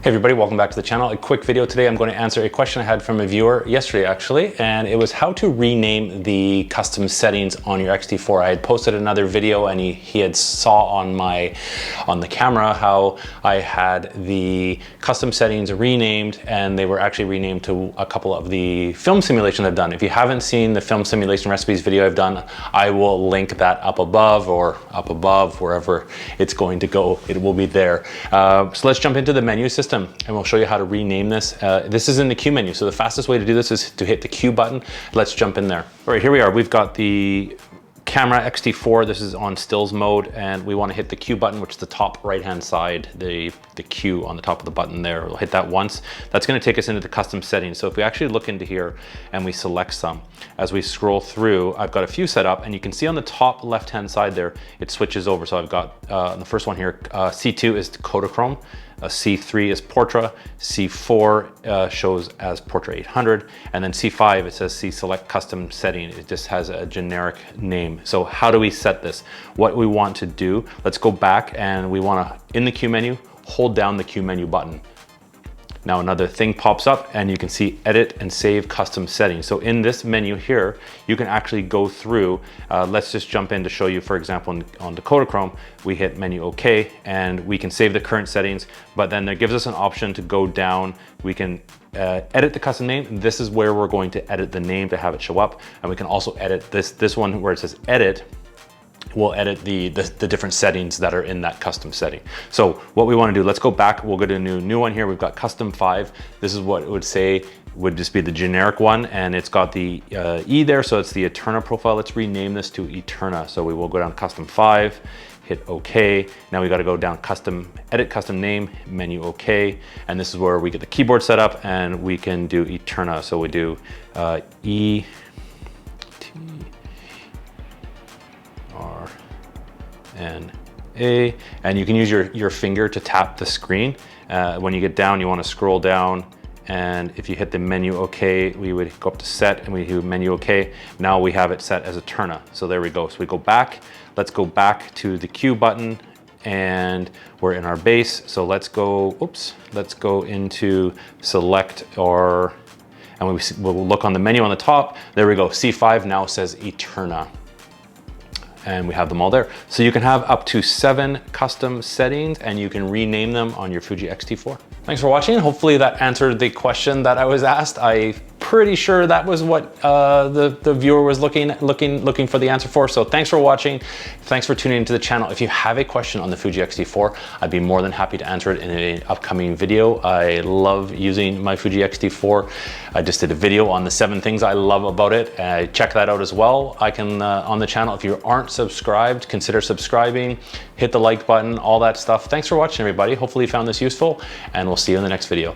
Hey everybody, welcome back to the channel. A quick video today. I'm going to answer a question I had from a viewer yesterday actually, and it was how to rename the custom settings on your X-T4. I had posted another video and he had saw on the camera how I had the custom settings renamed, and they were actually renamed to a couple of the film simulations I've done. If you haven't seen the film simulation recipes video I've done, I will link that up above or up above, wherever it's going to go. It will be there. So let's jump into the menu system and we'll show you how to rename this. This is in the Q menu. So the fastest way to do this is to hit the Q button. Let's jump in there. All right, here we are. We've got the camera X-T4. This is on stills mode, and we want to hit the Q button, which is the top right hand side, the Q on the top of the button there. We'll hit that once. That's going to take us into the custom settings. So if we actually look into here and we select some, as we scroll through, I've got a few set up, and you can see on the top left hand side there, it switches over. So I've got the first one here, C2 is Kodachrome. C3 is Portra, C4 shows as Portra 800, and then C5 it says select custom setting. It just has a generic name. So how do we set this? What we want to do, let's go back, and we want to, in the Q menu, hold down the Q menu button. Now another thing pops up and you can see edit and save custom settings. So in this menu here, you can actually go through, let's just jump in to show you, for example, on the Kodachrome, we hit menu OK and we can save the current settings, but then it gives us an option to go down. We can edit the custom name. This is where we're going to edit the name to have it show up. And we can also edit this one where it says edit. We'll edit the different settings that are in that custom setting. So what we want to do, let's go back. We'll go to a new one here. We've got custom 5. This is what it would say would just be the generic one, and it's got the E there, so it's the Eterna profile. Let's rename this to Eterna. So we will go down custom 5, hit OK. Now we got to go down custom, edit custom name, menu OK, and this is where we get the keyboard set up and we can do Eterna. So we do E and A, and you can use your finger to tap the screen. When you get down, you want to scroll down, and if you hit the menu OK, we would go up to set and we do menu OK. Now we have it set as Eterna. So there we go. So we go back, let's go back to the Q button, and we're in our base. So let's go, let's go into select or, and we'll look on the menu on the top. There we go. C5 now says Eterna. And we have them all there. So you can have up to 7 custom settings and you can rename them on your Fuji X-T4. Thanks for watching. Hopefully that answered the question that I was asked. I'm pretty sure that was what the viewer was looking for the answer for. So thanks for watching. Thanks for tuning into the channel. If you have a question on the Fuji X-T4, I'd be more than happy to answer it in an upcoming video. I love using my Fuji X-T4. I just did a video on the 7 things I love about it. Check that out as well. I can on the channel. If you aren't subscribed, consider subscribing, hit the like button, all that stuff. Thanks for watching, everybody. Hopefully you found this useful, and we'll see you in the next video.